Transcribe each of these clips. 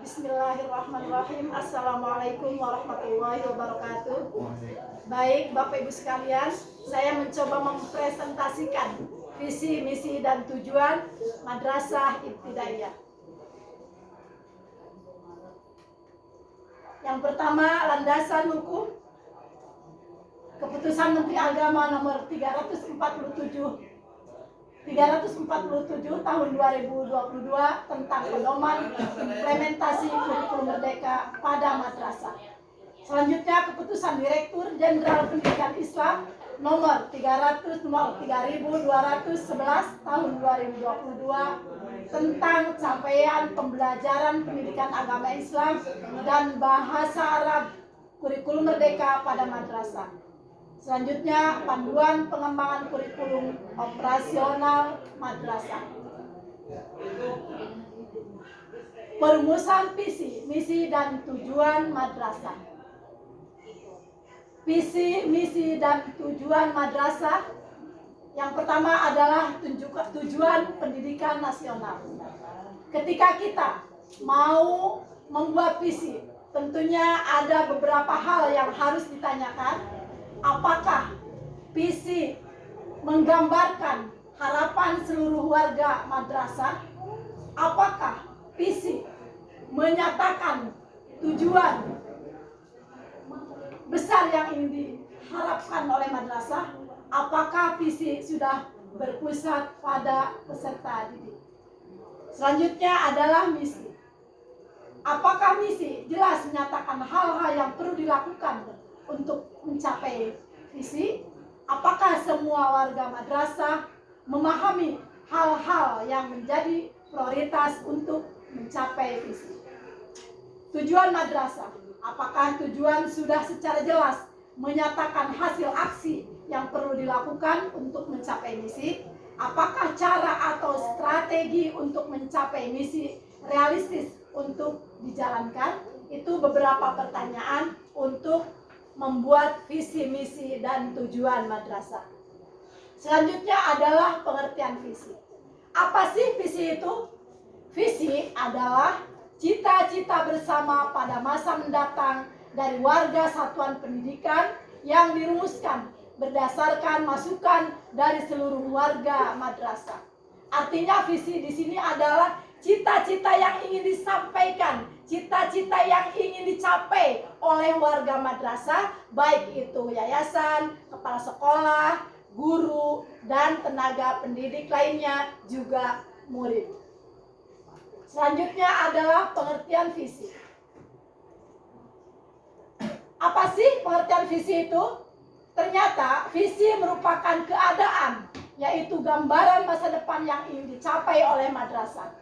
Bismillahirrahmanirrahim. Assalamualaikum warahmatullahi wabarakatuh. Baik, Bapak Ibu sekalian, saya mencoba mempresentasikan visi, misi, dan tujuan Madrasah Ibtidaiyah. Yang pertama, landasan hukum. Keputusan Menteri Agama nomor 347 tahun 2022 tentang pedoman implementasi kurikulum merdeka pada madrasah. Selanjutnya, keputusan Direktur Jenderal Pendidikan Islam nomor 3211 tahun 2022 tentang capaian pembelajaran pendidikan agama Islam dan bahasa Arab kurikulum merdeka pada madrasah. Selanjutnya, panduan pengembangan kurikulum operasional madrasah. Perumusan visi, misi, dan tujuan madrasah. Visi, misi, dan tujuan madrasah. Yang pertama adalah tujuan pendidikan nasional. Ketika kita mau membuat visi, tentunya ada beberapa hal yang harus ditanyakan. Apakah visi menggambarkan harapan seluruh warga madrasah? Apakah visi menyatakan tujuan besar yang ingin diharapkan oleh madrasah? Apakah visi sudah berpusat pada peserta didik? Selanjutnya adalah misi. Apakah misi jelas menyatakan hal-hal yang perlu dilakukan untuk mencapai visi? Apakah semua warga madrasah memahami hal-hal yang menjadi prioritas untuk mencapai visi? Tujuan madrasah. Apakah tujuan sudah secara jelas menyatakan hasil aksi yang perlu dilakukan untuk mencapai misi? Apakah cara atau strategi untuk mencapai misi realistis untuk dijalankan? Itu beberapa pertanyaan untuk membuat visi, misi, dan tujuan madrasah. Selanjutnya adalah pengertian visi. Apa sih visi itu? Visi adalah cita-cita bersama pada masa mendatang dari warga satuan pendidikan yang dirumuskan berdasarkan masukan dari seluruh warga madrasah. Artinya visi di sini adalah cita-cita yang ingin disampaikan, cita-cita yang ingin dicapai oleh warga madrasah, baik itu yayasan, kepala sekolah, guru, dan tenaga pendidik lainnya, juga murid. Selanjutnya adalah pengertian visi. Apa sih pengertian visi itu? Ternyata visi merupakan keadaan, yaitu gambaran masa depan yang ingin dicapai oleh madrasah.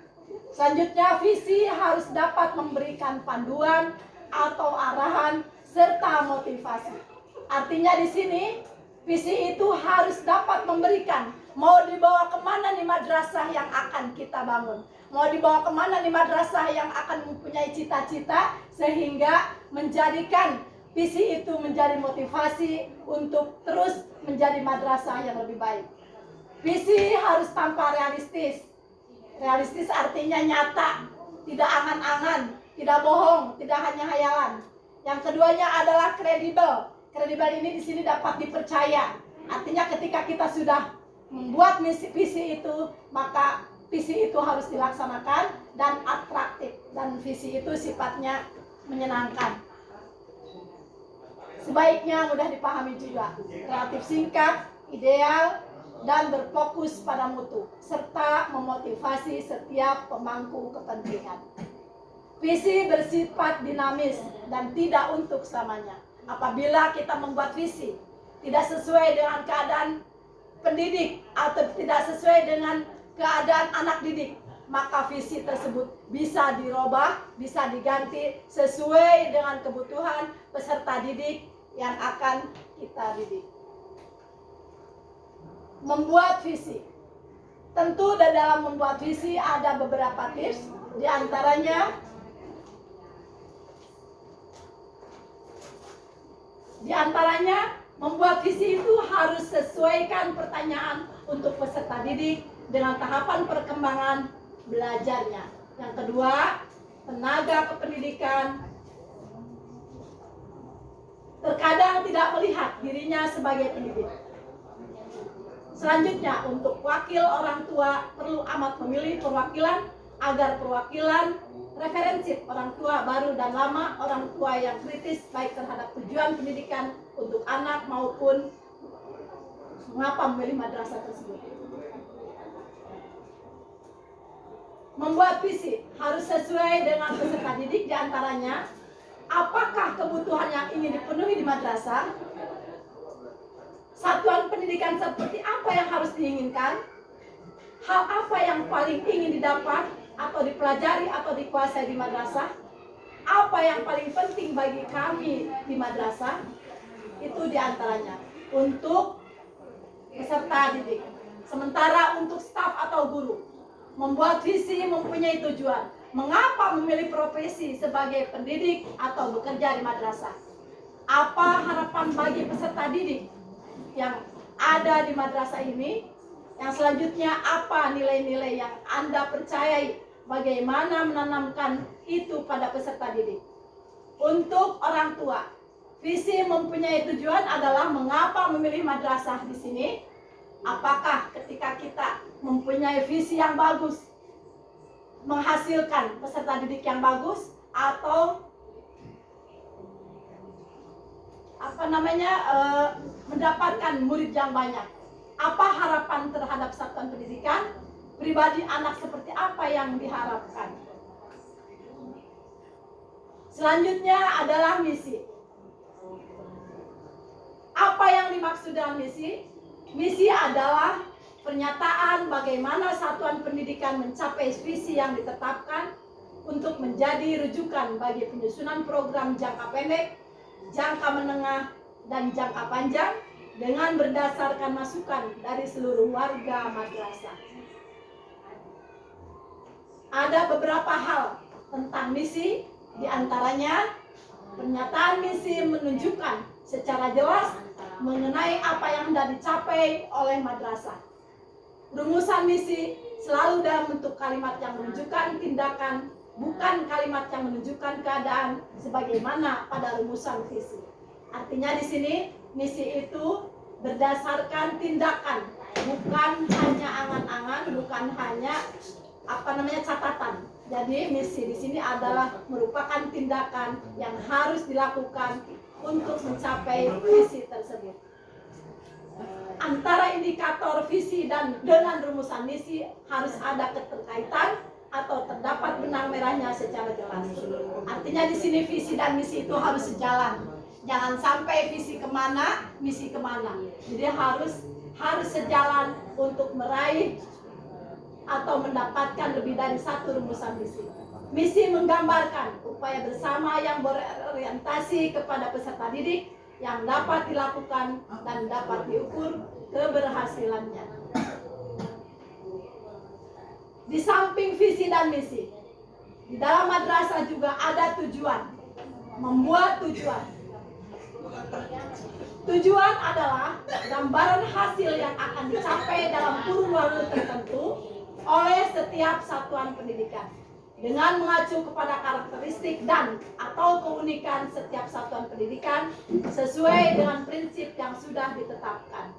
Selanjutnya, visi harus dapat memberikan panduan atau arahan serta motivasi. Artinya di sini visi itu harus dapat memberikan, mau dibawa kemana nih madrasah yang akan kita bangun, mau dibawa kemana nih madrasah yang akan mempunyai cita-cita, sehingga menjadikan visi itu menjadi motivasi untuk terus menjadi madrasah yang lebih baik. Visi harus tampak realistis. Realistis artinya nyata, tidak angan-angan, tidak bohong, tidak hanya hayalan. Yang keduanya adalah kredibel. Kredibel ini di sini dapat dipercaya. Artinya ketika kita sudah membuat visi itu, maka visi itu harus dilaksanakan dan atraktif, dan visi itu sifatnya menyenangkan. Sebaiknya mudah dipahami juga, relatif singkat, ideal, dan berfokus pada mutu, serta memotivasi setiap pemangku kepentingan. Visi bersifat dinamis dan tidak untuk selamanya. Apabila kita membuat visi tidak sesuai dengan keadaan pendidik atau tidak sesuai dengan keadaan anak didik, maka visi tersebut bisa dirubah, bisa diganti sesuai dengan kebutuhan peserta didik yang akan kita didik. Membuat visi. Tentu dalam membuat visi ada beberapa tips, di antaranya membuat visi itu harus sesuaikan pertanyaan untuk peserta didik dengan tahapan perkembangan belajarnya. Yang kedua, tenaga kependidikan terkadang tidak melihat dirinya sebagai pendidik. Selanjutnya, untuk wakil orang tua perlu amat memilih perwakilan agar perwakilan referensi orang tua baru dan lama, orang tua yang kritis baik terhadap tujuan pendidikan untuk anak maupun mengapa memilih madrasah tersebut. Membuat visi harus sesuai dengan peserta didik, diantaranya apakah kebutuhan yang ingin dipenuhi di madrasah, satuan pendidikan seperti apa yang harus diinginkan, hal apa yang paling ingin didapat atau dipelajari atau dikuasai di madrasah, apa yang paling penting bagi kami di madrasah. Itu diantaranya untuk peserta didik. Sementara untuk staf atau guru, membuat visi mempunyai tujuan. Mengapa memilih profesi sebagai pendidik atau bekerja di madrasah? Apa harapan bagi peserta didik yang ada di madrasah ini? Yang selanjutnya, apa nilai-nilai yang Anda percayai? Bagaimana menanamkan itu pada peserta didik? Untuk orang tua, visi mempunyai tujuan adalah mengapa memilih madrasah di sini? Apakah ketika kita mempunyai visi yang bagus, menghasilkan peserta didik yang bagus, atau mendapatkan murid yang banyak? Apa harapan terhadap satuan pendidikan? Pribadi anak seperti apa yang diharapkan? Selanjutnya adalah misi. Apa yang dimaksud dengan misi? Misi adalah pernyataan bagaimana satuan pendidikan mencapai visi yang ditetapkan untuk menjadi rujukan bagi penyusunan program jangka pendek, jangka menengah, dan jangka panjang dengan berdasarkan masukan dari seluruh warga madrasah. Ada beberapa hal tentang misi, diantaranya pernyataan misi menunjukkan secara jelas mengenai apa yang hendak dicapai oleh madrasah. Rumusan misi selalu dalam bentuk kalimat yang menunjukkan tindakan, bukan kalimat yang menunjukkan keadaan sebagaimana pada rumusan visi. Artinya di sini misi itu berdasarkan tindakan, bukan hanya angan-angan, bukan hanya catatan. Jadi misi di sini adalah merupakan tindakan yang harus dilakukan untuk mencapai visi tersebut. Antara indikator visi dan dengan rumusan misi harus ada keterkaitan atau terdapat benang merahnya secara jelas. Artinya di sini visi dan misi itu harus sejalan. Jangan sampai visi kemana, misi kemana. Jadi harus sejalan untuk meraih atau mendapatkan lebih dari satu rumusan misi. Misi menggambarkan upaya bersama yang berorientasi kepada peserta didik yang dapat dilakukan dan dapat diukur keberhasilannya. Di samping visi dan misi, di dalam madrasah juga ada tujuan. Membuat tujuan. Tujuan adalah gambaran hasil yang akan dicapai dalam kurun waktu tertentu oleh setiap satuan pendidikan dengan mengacu kepada karakteristik dan atau keunikan setiap satuan pendidikan sesuai dengan prinsip yang sudah ditetapkan.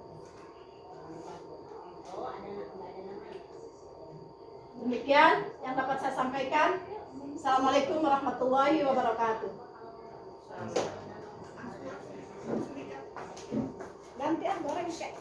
Demikian yang dapat saya sampaikan. Assalamualaikum warahmatullahi wabarakatuh. Gantian goreng kek.